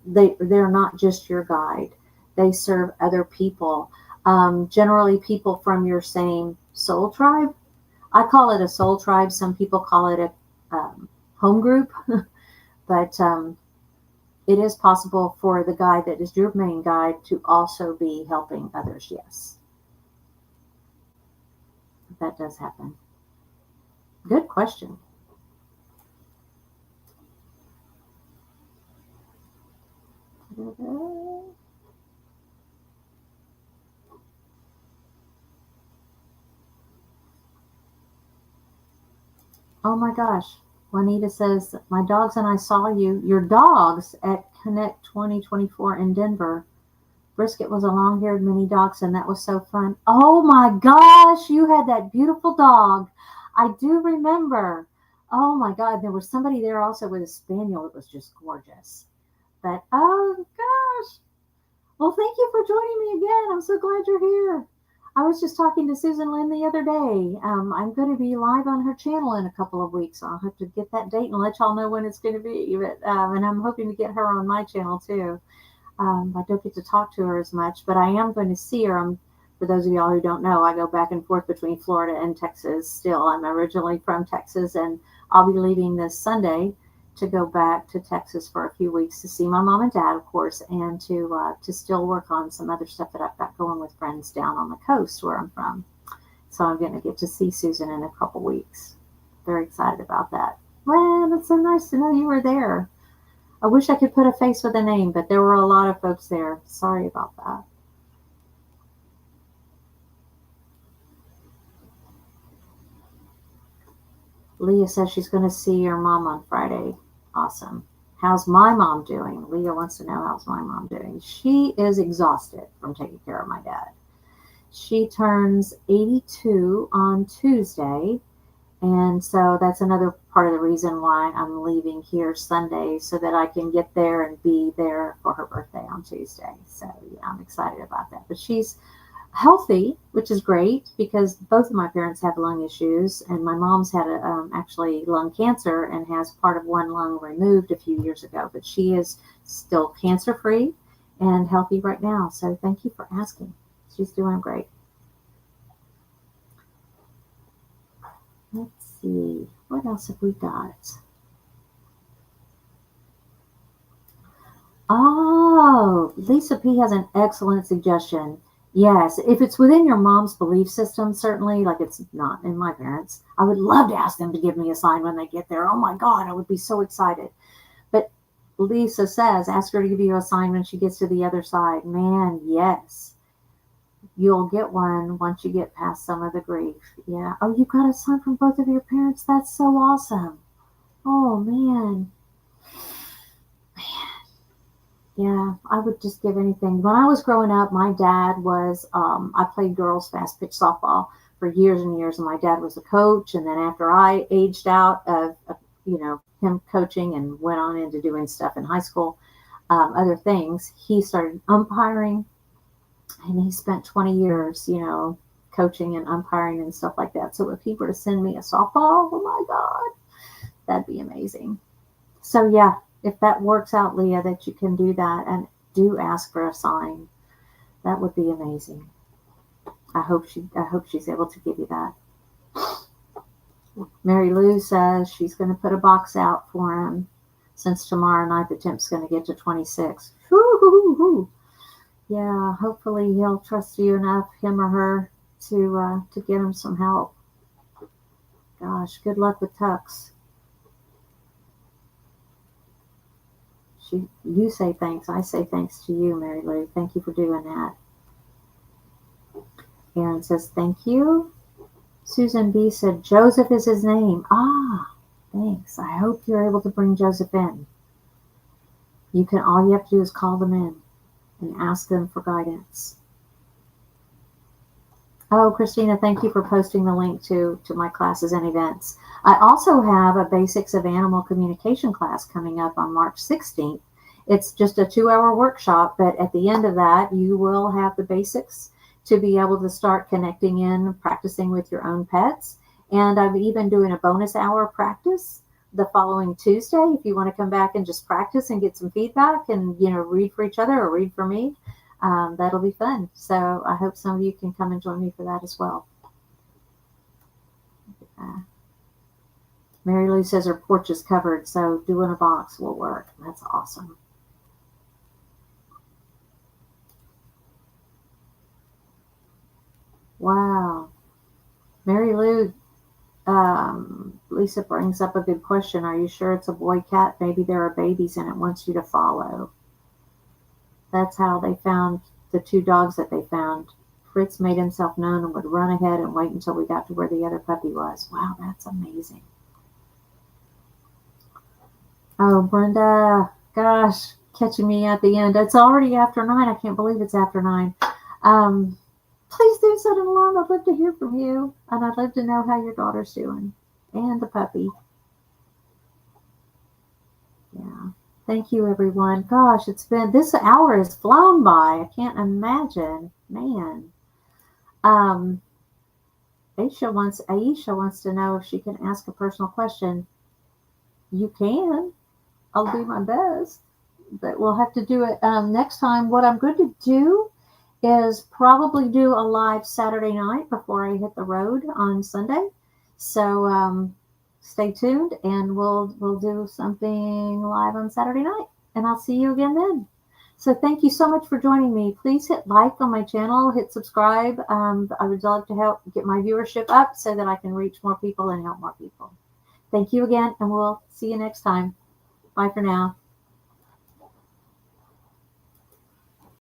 they're not just your guide. They serve other people, generally people from your same soul tribe. I call it a soul tribe. Some people call it a home group. But it is possible for the guide that is your main guide to also be helping others, yes. That does happen. Good question. Oh my gosh. Juanita says, my dogs and I saw your dogs at Connect 2024 in Denver. Brisket was a long-haired mini dachshund. That was so fun. Oh my gosh, you had that beautiful dog. I do remember. Oh my God, there was somebody there also with a spaniel that was just gorgeous. But oh gosh. Well, thank you for joining me again. I'm so glad you're here. I was just talking to Susan Lynn the other day. I'm going to be live on her channel in a couple of weeks. I'll have to get that date and let y'all know when it's going to be. But, and I'm hoping to get her on my channel too. I don't get to talk to her as much, but I am going to see her. For those of y'all who don't know, I go back and forth between Florida and Texas still. I'm originally from Texas, and I'll be leaving this Sunday to go back to Texas for a few weeks to see my mom and dad, of course, and to still work on some other stuff that I've got going with friends down on the coast where I'm from. So I'm going to get to see Susan in a couple weeks. Very excited about that. Well, it's so nice to know you were there. I wish I could put a face with a name, but there were a lot of folks there. Sorry about that. Leah says she's going to see her mom on Friday. Awesome. How's my mom doing? Leah wants to know how's my mom doing. She is exhausted from taking care of my dad. She turns 82 on Tuesday. And so that's another part of the reason why I'm leaving here Sunday, so that I can get there and be there for her birthday on Tuesday. So yeah, I'm excited about that. But she's healthy, which is great, because both of my parents have lung issues, and my mom's had actually lung cancer and has part of one lung removed a few years ago. But she is still cancer-free and healthy right now. So thank you for asking. She's doing great. Let's see, what else have we got? Oh, Lisa P has an excellent suggestion. Yes, if it's within your mom's belief system, certainly, like it's not in my parents, I would love to ask them to give me a sign when they get there. Oh my God, I would be so excited. But Lisa says, ask her to give you a sign when she gets to the other side. Man, yes. You'll get one once you get past some of the grief. Yeah. Oh, you got a sign from both of your parents? That's so awesome. Oh, man. Yeah, I would just give anything. When I was growing up, my dad was, I played girls fast pitch softball for years and years, and my dad was a coach. And then after I aged out of him coaching and went on into doing stuff in high school, other things, he started umpiring. And he spent 20 years, coaching and umpiring and stuff like that. So if he were to send me a softball, oh my God, that'd be amazing. So yeah, if that works out, Leah, that you can do that and do ask for a sign, that would be amazing. I hope she's able to give you that. Mary Lou says she's going to put a box out for him, since tomorrow night the temp's going to get to 26. Woo-hoo-hoo. Yeah, hopefully he'll trust you enough, him or her, to get him some help. Gosh, good luck with Tux. You say thanks. I say thanks to you, Mary Lou. Thank you for doing that. Aaron says thank you. Susan B said Joseph is his name. Ah, thanks. I hope you're able to bring Joseph in. All you have to do is call them in and ask them for guidance. Oh, Christina, thank you for posting the link to my classes and events. I also have a Basics of Animal Communication class coming up on March 16th. It's just a 2-hour workshop, but at the end of that, you will have the basics to be able to start connecting in, practicing with your own pets. And I'm even doing a bonus hour practice the following Tuesday, if you want to come back and just practice and get some feedback and, read for each other or read for me. That'll be fun. So I hope some of you can come and join me for that as well. Mary Lou says her porch is covered, so doing a box will work. That's awesome. Wow. Mary Lou, Lisa brings up a good question. Are you sure it's a boy cat? Maybe there are babies and it wants you to follow. That's how they found the 2 dogs that they found. Fritz made himself known and would run ahead and wait until we got to where the other puppy was. Wow, that's amazing. Oh, Brenda, gosh, catching me at the end. It's already after 9. I can't believe it's after 9. Please do set an alarm. I'd love to hear from you. And I'd love to know how your daughter's doing. And the puppy. Yeah. Thank you, everyone. Gosh, this hour has flown by. I can't imagine. Man. Aisha wants to know if she can ask a personal question. You can. I'll do my best. But we'll have to do it next time. What I'm going to do is probably do a live Saturday night before I hit the road on Sunday. So stay tuned, and we'll do something live on Saturday night. And I'll see you again then. So thank you so much for joining me. Please hit like on my channel, hit subscribe. I would love to help get my viewership up so that I can reach more people and help more people. Thank you again, and we'll see you next time. Bye for now.